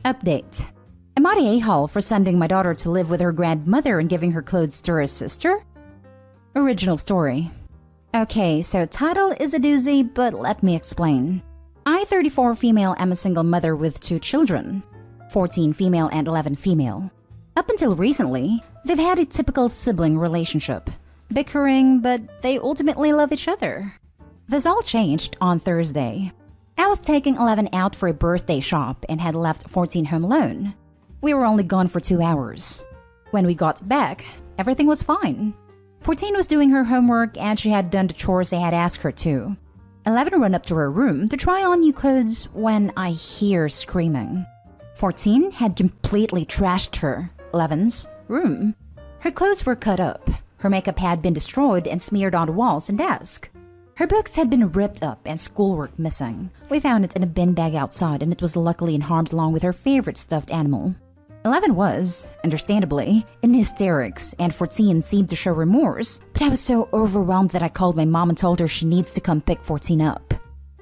Update. Am I the a-hole for sending my daughter to live with her grandmother and giving her clothes to her sister? Original story. Okay, so title is a doozy, but let me explain. I, 34 female, am a single mother with 2 children, 14 female and 11 female. Up until recently, they've had a typical sibling relationship, bickering, but they ultimately love each other. This all changed on Thursday. I was taking 11 out for a birthday shop and had left 14 home alone. We were only gone for 2 hours. When we got back, everything was fine. 14 was doing her homework and she had done the chores I had asked her to. 11 ran up to her room to try on new clothes when I hear screaming. 14 had completely trashed her, 11's, room. Her clothes were cut up. Her makeup had been destroyed and smeared on the walls and desk. Her books had been ripped up and schoolwork missing. We found it in a bin bag outside and it was luckily in harm's along with her favorite stuffed animal. 11 was, understandably, in hysterics and 14 seemed to show remorse, but I was so overwhelmed that I called my mom and told her she needs to come pick 14 up.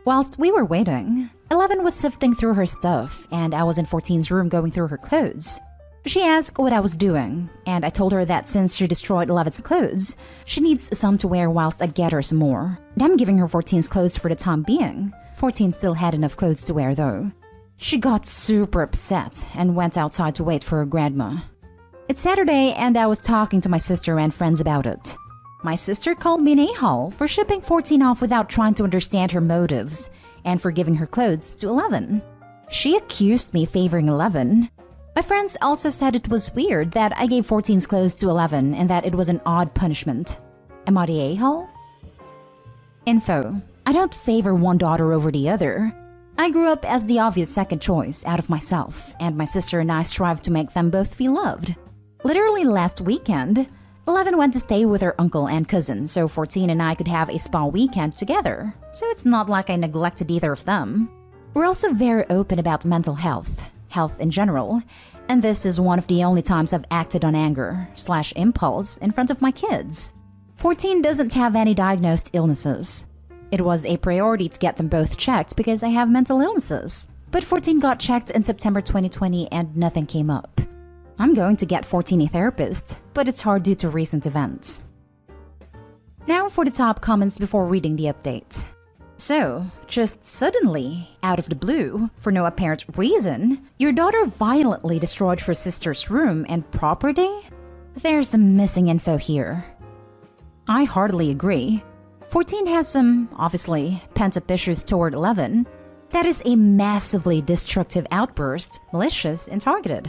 Whilst we were waiting, 11 was sifting through her stuff and I was in 14's room going through her clothes. She asked what I was doing, and I told her that since she destroyed 11's clothes, she needs some to wear whilst I get her some more. And I'm giving her 14's clothes for the time being. 14 still had enough clothes to wear though. She got super upset and went outside to wait for her grandma. It's Saturday and I was talking to my sister and friends about it. My sister called me an a-hole for shipping 14 off without trying to understand her motives and for giving her clothes to 11. She accused me favoring 11. My friends also said it was weird that I gave 14's clothes to 11 and that it was an odd punishment. Am I the a-hole? Info. I don't favor one daughter over the other. I grew up as the obvious second choice out of myself, and my sister and I strive to make them both feel loved. Literally last weekend, 11 went to stay with her uncle and cousin, so 14 and I could have a spa weekend together. So it's not like I neglected either of them. We're also very open about mental health in general, and this is one of the only times I've acted on anger/impulse in front of my kids. 14 doesn't have any diagnosed illnesses. It was a priority to get them both checked because I have mental illnesses. But 14 got checked in September 2020 and nothing came up. I'm going to get 14 a therapist, but it's hard due to recent events. Now for the top comments before reading the update. So, just suddenly, out of the blue, for no apparent reason, your daughter violently destroyed her sister's room and property? There's some missing info here. I hardly agree. 14 has some, obviously, pent-up issues toward 11. That is a massively destructive outburst, malicious and targeted.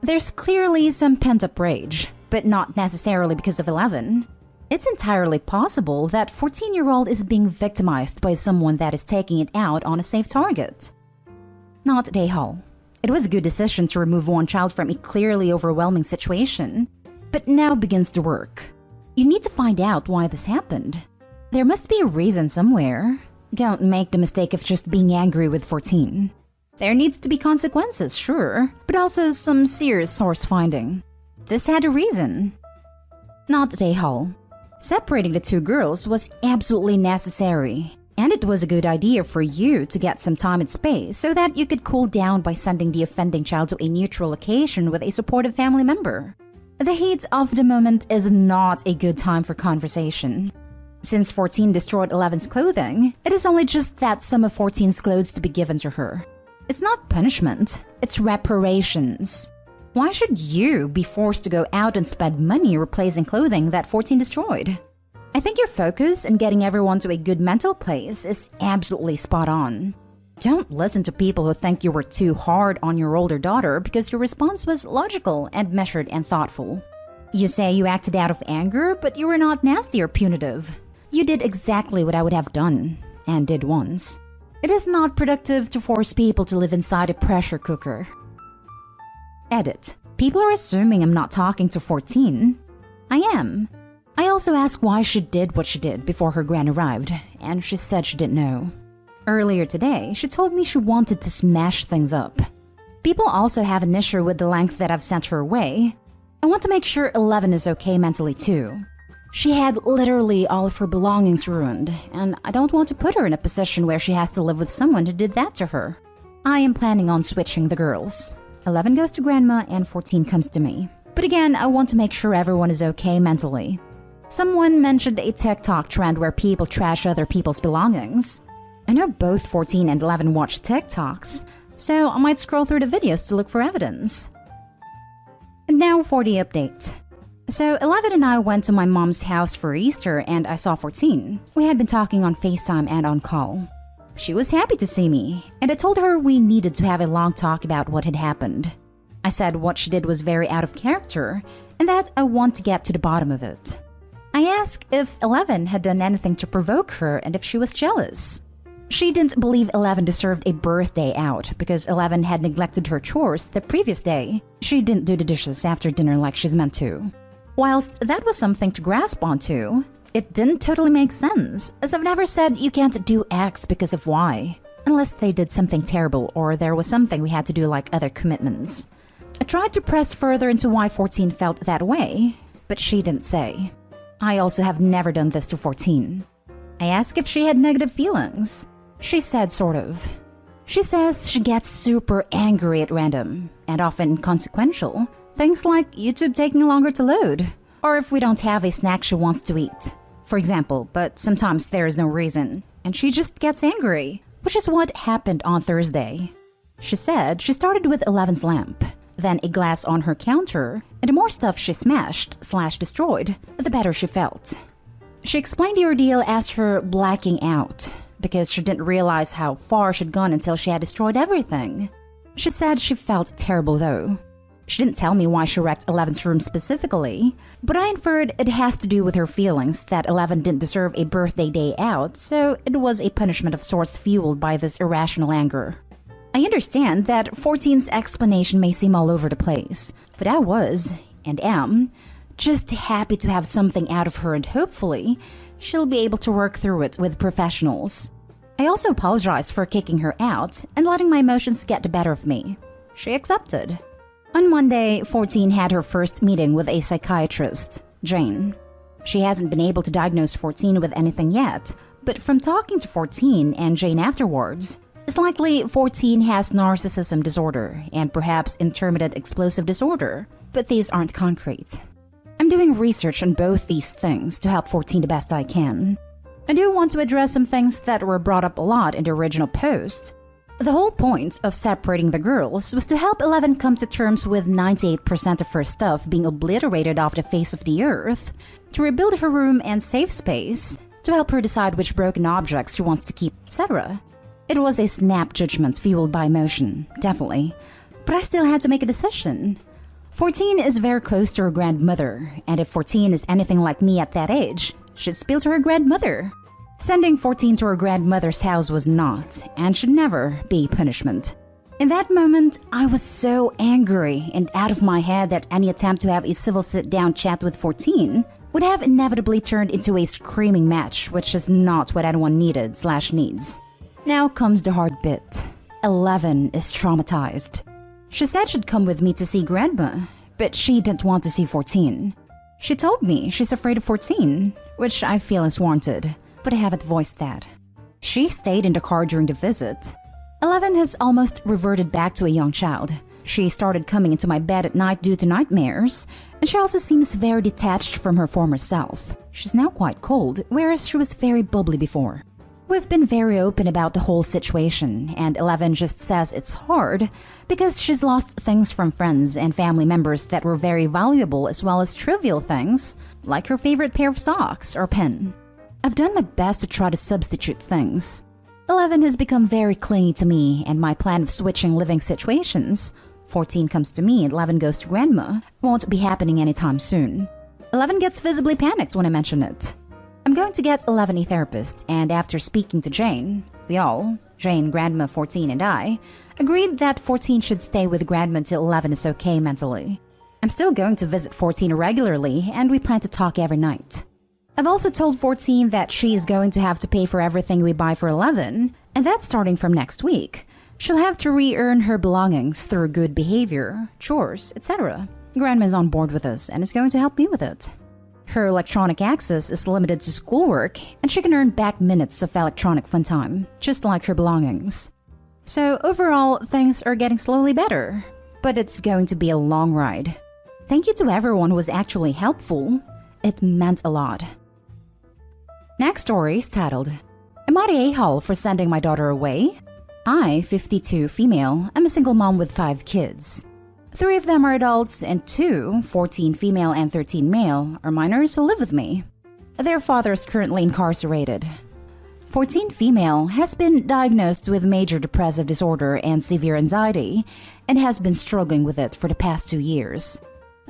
There's clearly some pent-up rage, but not necessarily because of 11. It's entirely possible that 14-year-old is being victimized by someone that is taking it out on a safe target. Not a-hole. It was a good decision to remove one child from a clearly overwhelming situation, but now begins the work. You need to find out why this happened. There must be a reason somewhere. Don't make the mistake of just being angry with 14. There needs to be consequences, sure, but also some serious source finding. This had a reason. Not a-hole. Separating the 2 girls was absolutely necessary, and it was a good idea for you to get some time and space so that you could cool down by sending the offending child to a neutral location with a supportive family member. The heat of the moment is not a good time for conversation. Since 14 destroyed 11's clothing, it is only just that some of 14's clothes to be given to her. It's not punishment, it's reparations. Why should you be forced to go out and spend money replacing clothing that 14 destroyed? I think your focus in getting everyone to a good mental place is absolutely spot on. Don't listen to people who think you were too hard on your older daughter because your response was logical and measured and thoughtful. You say you acted out of anger, but you were not nasty or punitive. You did exactly what I would have done, and did once. It is not productive to force people to live inside a pressure cooker. Edit. People are assuming I'm not talking to 14. I am. I also asked why she did what she did before her gran arrived, and she said she didn't know. Earlier today, she told me she wanted to smash things up. People also have an issue with the length that I've sent her away. I want to make sure 11 is okay mentally too. She had literally all of her belongings ruined, and I don't want to put her in a position where she has to live with someone who did that to her. I am planning on switching the girls. 11 goes to grandma and 14 comes to me. But again, I want to make sure everyone is okay mentally. Someone mentioned a TikTok trend where people trash other people's belongings. I know both 14 and 11 watch TikToks, so I might scroll through the videos to look for evidence. And now for the update. So 11 and I went to my mom's house for Easter and I saw 14. We had been talking on FaceTime and on call. She was happy to see me, and I told her we needed to have a long talk about what had happened. I said what she did was very out of character, and that I want to get to the bottom of it. I asked if 11 had done anything to provoke her and if she was jealous. She didn't believe 11 deserved a birthday out because 11 had neglected her chores the previous day. She didn't do the dishes after dinner like she's meant to. Whilst that was something to grasp onto, it didn't totally make sense, as I've never said you can't do X because of Y, unless they did something terrible or there was something we had to do like other commitments. I tried to press further into why 14 felt that way, but she didn't say. I also have never done this to 14. I asked if she had negative feelings. She said sort of. She says she gets super angry at random, and often inconsequential, things like YouTube taking longer to load, or if we don't have a snack she wants to eat. For example, but sometimes there is no reason, and she just gets angry, which is what happened on Thursday. She said she started with 11's lamp, then a glass on her counter, and the more stuff she smashed/destroyed, the better she felt. She explained the ordeal as her blacking out, because she didn't realize how far she'd gone until she had destroyed everything. She said she felt terrible though. She didn't tell me why she wrecked 11's room specifically, but I inferred it has to do with her feelings that 11 didn't deserve a birthday day out, so it was a punishment of sorts fueled by this irrational anger. I understand that 14's explanation may seem all over the place, but I was, and am, just happy to have something out of her and hopefully she'll be able to work through it with professionals. I also apologized for kicking her out and letting my emotions get the better of me. She accepted. On Monday, 14 had her first meeting with a psychiatrist, Jane. She hasn't been able to diagnose 14 with anything yet, but from talking to 14 and Jane afterwards, it's likely 14 has narcissism disorder and perhaps intermittent explosive disorder, but these aren't concrete. I'm doing research on both these things to help 14 the best I can. I do want to address some things that were brought up a lot in the original post. The whole point of separating the girls was to help 11 come to terms with 98% of her stuff being obliterated off the face of the earth, to rebuild her room and safe space, to help her decide which broken objects she wants to keep, etc. It was a snap judgment fueled by emotion, definitely, but I still had to make a decision. 14 is very close to her grandmother, and if 14 is anything like me at that age, she'd spill to her grandmother. Sending 14 to her grandmother's house was not, and should never, be punishment. In that moment, I was so angry and out of my head that any attempt to have a civil sit-down chat with 14 would have inevitably turned into a screaming match, which is not what anyone needed/needs. Now comes the hard bit. 11 is traumatized. She said she'd come with me to see grandma, but she didn't want to see 14. She told me she's afraid of 14, which I feel is warranted, but I haven't voiced that. She stayed in the car during the visit. 11 has almost reverted back to a young child. She started coming into my bed at night due to nightmares, and she also seems very detached from her former self. She's now quite cold, whereas she was very bubbly before. We've been very open about the whole situation, and 11 just says it's hard because she's lost things from friends and family members that were very valuable, as well as trivial things, like her favorite pair of socks or pen. I've done my best to try to substitute things. 11 has become very clingy to me and my plan of switching living situations. 14 comes to me and 11 goes to grandma won't be happening anytime soon. 11 gets visibly panicked when I mention it. I'm going to get 11 a therapist, and after speaking to Jane, we all, Jane, grandma, 14, and I, agreed that 14 should stay with grandma until 11 is okay mentally. I'm still going to visit 14 regularly, and we plan to talk every night. I've also told 14 that she is going to have to pay for everything we buy for 11, and that's starting from next week. She'll have to re-earn her belongings through good behavior, chores, etc. Grandma's on board with us and is going to help me with it. Her electronic access is limited to schoolwork, and she can earn back minutes of electronic fun time, just like her belongings. So overall, things are getting slowly better, but it's going to be a long ride. Thank you to everyone who was actually helpful. It meant a lot. Next story is titled, Am I the a-hole for sending my daughter away? I, 52, female, am a single mom with 5 kids. 3 of them are adults and 2, 14 female and 13 male, are minors who live with me. Their father is currently incarcerated. 14 female has been diagnosed with major depressive disorder and severe anxiety and has been struggling with it for the past 2 years.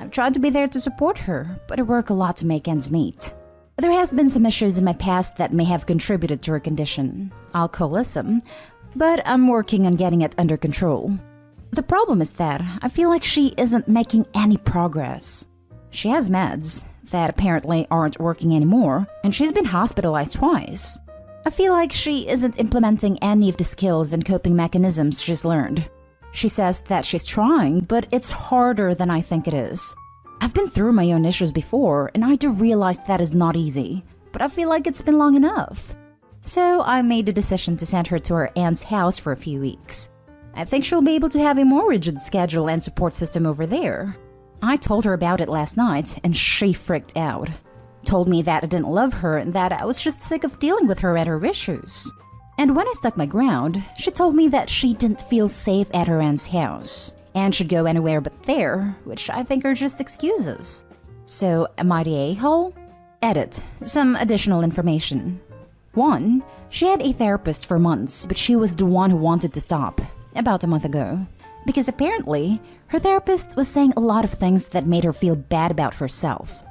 I've tried to be there to support her, but I work a lot to make ends meet. There has been some issues in my past that may have contributed to her condition, alcoholism, but I'm working on getting it under control. The problem is that I feel like she isn't making any progress. She has meds that apparently aren't working anymore, and she's been hospitalized twice. I feel like she isn't implementing any of the skills and coping mechanisms she's learned. She says that she's trying, but it's harder than I think it is. I've been through my own issues before, and I do realize that is not easy, but I feel like it's been long enough. So I made the decision to send her to her aunt's house for a few weeks. I think she'll be able to have a more rigid schedule and support system over there. I told her about it last night, and she freaked out. Told me that I didn't love her and that I was just sick of dealing with her and her issues. And when I stuck my ground, she told me that she didn't feel safe at her aunt's house and should go anywhere but there, which I think are just excuses. So, am I the a-hole? Edit. Some additional information. 1. She had a therapist for months, but she was the one who wanted to stop, about a month ago. Because apparently, her therapist was saying a lot of things that made her feel bad about herself.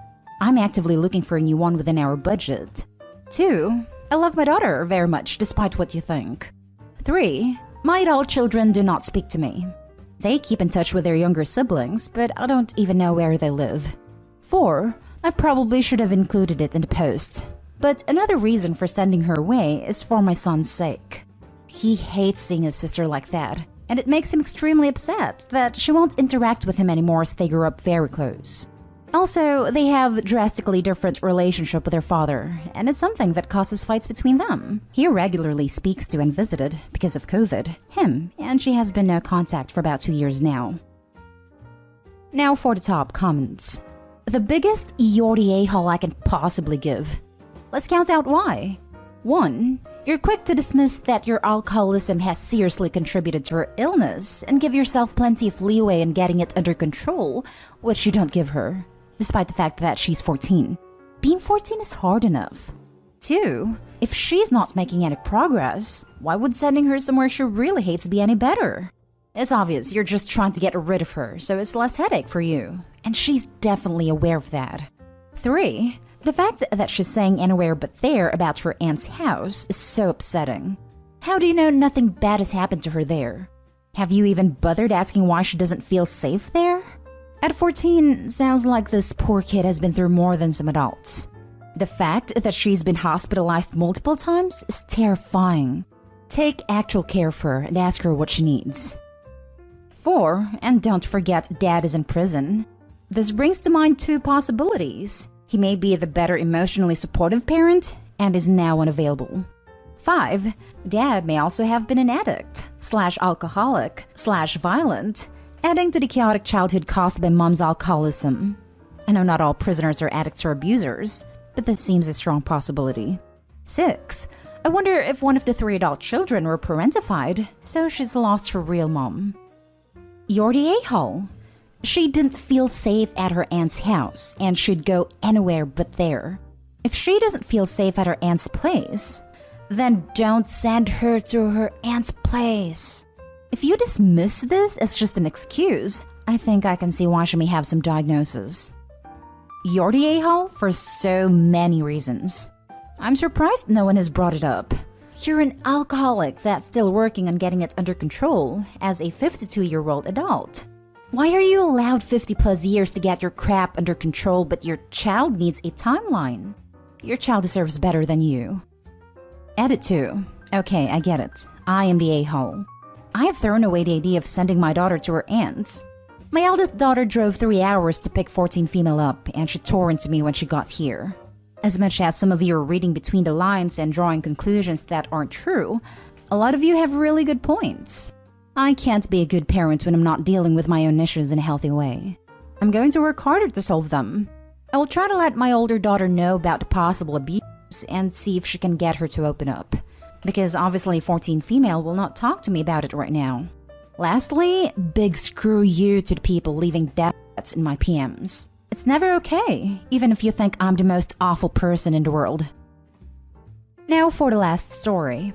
I'm actively looking for a new one within our budget. 2. I love my daughter very much, despite what you think. 3. My adult children do not speak to me. They keep in touch with their younger siblings, but I don't even know where they live. 4. I probably should have included it in the post. But another reason for sending her away is for my son's sake. He hates seeing his sister like that, and it makes him extremely upset that she won't interact with him anymore as they grew up very close. Also, they have a drastically different relationship with their father, and it's something that causes fights between them. He regularly speaks to and visited, because of COVID, him, and she has been no contact for about 2 years now. Now for the top comments. The biggest you're the a-hole I can possibly give. Let's count out why. 1. You're quick to dismiss that your alcoholism has seriously contributed to her illness and give yourself plenty of leeway in getting it under control, which you don't give her, despite the fact that she's 14. Being 14 is hard enough. 2. If she's not making any progress, why would sending her somewhere she really hates be any better? It's obvious you're just trying to get rid of her, so it's less headache for you, and she's definitely aware of that. 3. The fact that she's saying anywhere but there about her aunt's house is so upsetting. How do you know nothing bad has happened to her there? Have you even bothered asking why she doesn't feel safe there? At 14, sounds like this poor kid has been through more than some adults. The fact that she's been hospitalized multiple times is terrifying. Take actual care for her and ask her what she needs. 4. And don't forget Dad is in prison. This brings to mind 2 possibilities. He may be the better emotionally supportive parent and is now unavailable. 5. Dad may also have been an addict, /alcoholic/violent, adding to the chaotic childhood caused by mom's alcoholism. I know not all prisoners are addicts or abusers, but this seems a strong possibility. 6. I wonder if one of the 3 adult children were parentified, so she's lost her real mom. You're the a-hole. She didn't feel safe at her aunt's house and should go anywhere but there. If she doesn't feel safe at her aunt's place, then don't send her to her aunt's place. If you dismiss this as just an excuse, I think I can see why she may have some diagnosis. You're the a-hole for so many reasons. I'm surprised no one has brought it up. You're an alcoholic that's still working on getting it under control as a 52-year-old adult. Why are you allowed 50 plus years to get your crap under control, but your child needs a timeline? Your child deserves better than you. Edit 2. Okay, I get it. I am the a-hole. I have thrown away the idea of sending my daughter to her aunt's. My eldest daughter drove 3 hours to pick 14 female up, and she tore into me when she got here. As much as some of you are reading between the lines and drawing conclusions that aren't true, A lot of you have really good points. I can't be a good parent when I'm not dealing with my own issues in a healthy way. I'm going to work harder to solve them. I will try to let my older daughter know about the possible abuse and see if she can get her to open up. Because obviously 14 female will not talk to me about it right now. Lastly, big screw you to the people leaving death threats in my PMs. It's never okay, even if you think I'm the most awful person in the world. Now for the last story.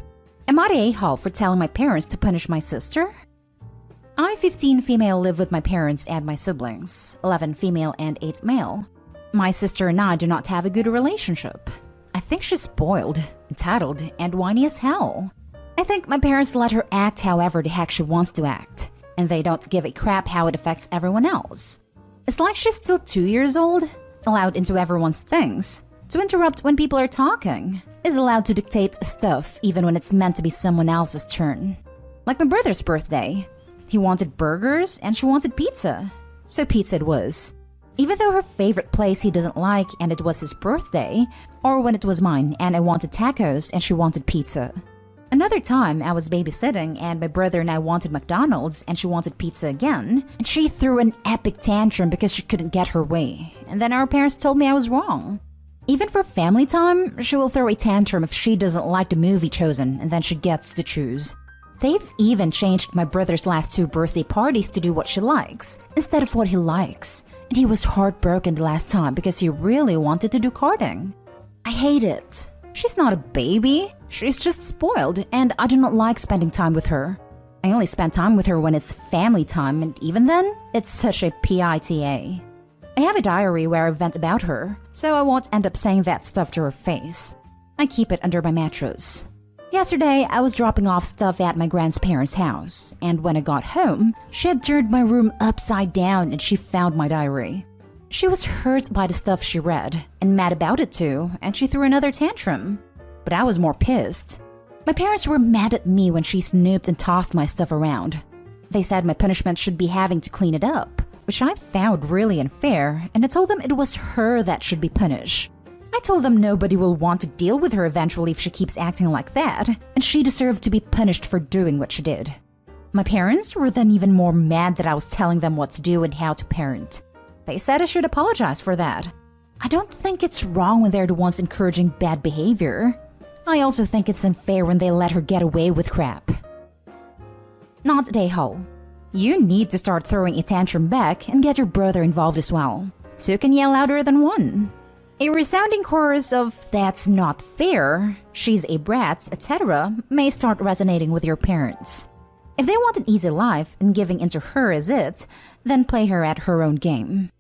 Am I the a-hole for telling my parents to punish my sister? I, 15 female, live with my parents and my siblings, 11 female and 8 male. My sister and I do not have a good relationship. I think she's spoiled, entitled, and whiny as hell. I think my parents let her act however the heck she wants to act, and they don't give a crap how it affects everyone else. It's like she's still 2 years old, allowed into everyone's things, to interrupt when people are talking, is allowed to dictate stuff even when it's meant to be someone else's turn. Like my brother's birthday. He wanted burgers and she wanted pizza. So pizza it was. Even though her favorite place he doesn't like and it was his birthday, or when it was mine and I wanted tacos and she wanted pizza. Another time I was babysitting and my brother and I wanted McDonald's and she wanted pizza again, and she threw an epic tantrum because she couldn't get her way, and then our parents told me I was wrong. Even for family time, she will throw a tantrum if she doesn't like the movie chosen and then she gets to choose. They've even changed my brother's last 2 birthday parties to do what she likes instead of what he likes. And he was heartbroken the last time because he really wanted to do karting. I hate it. She's not a baby. She's just spoiled, and I do not like spending time with her. I only spend time with her when it's family time, and even then, it's such a PITA. I have a diary where I vent about her, so I won't end up saying that stuff to her face. I keep it under my mattress. Yesterday, I was dropping off stuff at my grandparents' house, and when I got home, she had turned my room upside down and she found my diary. She was hurt by the stuff she read, and mad about it too, and she threw another tantrum. But I was more pissed. My parents were mad at me when she snooped and tossed my stuff around. They said my punishment should be having to clean it up, which I found really unfair, and I told them it was her that should be punished. I told them nobody will want to deal with her eventually if she keeps acting like that, and she deserved to be punished for doing what she did. My parents were then even more mad that I was telling them what to do and how to parent. They said I should apologize for that. I don't think it's wrong when they're the ones encouraging bad behavior. I also think it's unfair when they let her get away with crap. Not a-hole. You need to start throwing a tantrum back and get your brother involved as well. 2 can yell louder than 1. A resounding chorus of "that's not fair," "she's a brat," etc. may start resonating with your parents. If they want an easy life and giving into her is it, then play her at her own game.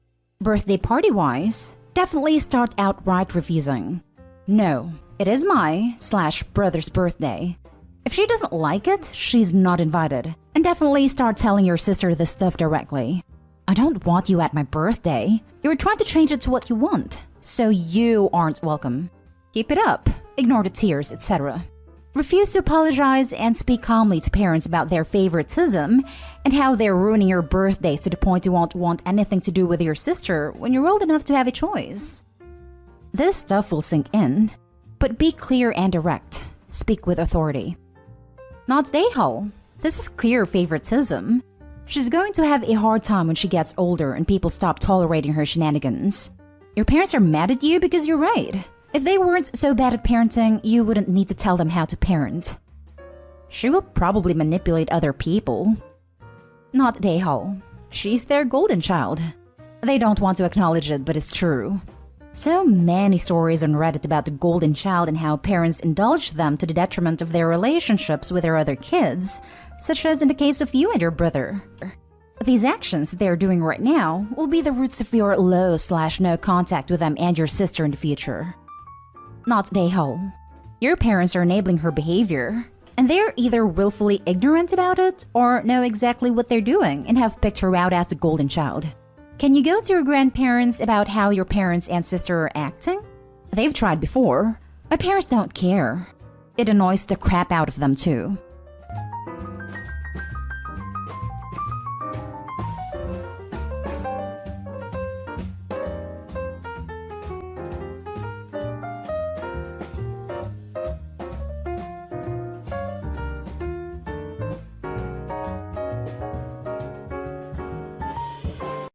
Birthday party-wise, definitely start outright refusing. No, it is my/brother's birthday. If she doesn't like it, she's not invited. And definitely start telling your sister this stuff directly. I don't want you at my birthday. You're trying to change it to what you want. So you aren't welcome. Keep it up, ignore the tears, etc. Refuse to apologize and speak calmly to parents about their favoritism and how they're ruining your birthdays to the point you won't want anything to do with your sister when you're old enough to have a choice. This stuff will sink in, but be clear and direct. Speak with authority. Not a-hole. This is clear favoritism. She's going to have a hard time when she gets older and people stop tolerating her shenanigans. Your parents are mad at you because you're right. If they weren't so bad at parenting, you wouldn't need to tell them how to parent. She will probably manipulate other people. Not a-hole. She's their golden child. They don't want to acknowledge it, but it's true. So many stories on Reddit about the golden child and how parents indulge them to the detriment of their relationships with their other kids, such as in the case of you and your brother. These actions they're doing right now will be the roots of your low/no contact with them and your sister in the future. Not a-hole. Your parents are enabling her behavior, and they're either willfully ignorant about it or know exactly what they're doing and have picked her out as the golden child. Can you go to your grandparents about how your parents and sister are acting? They've tried before. My parents don't care. It annoys the crap out of them too.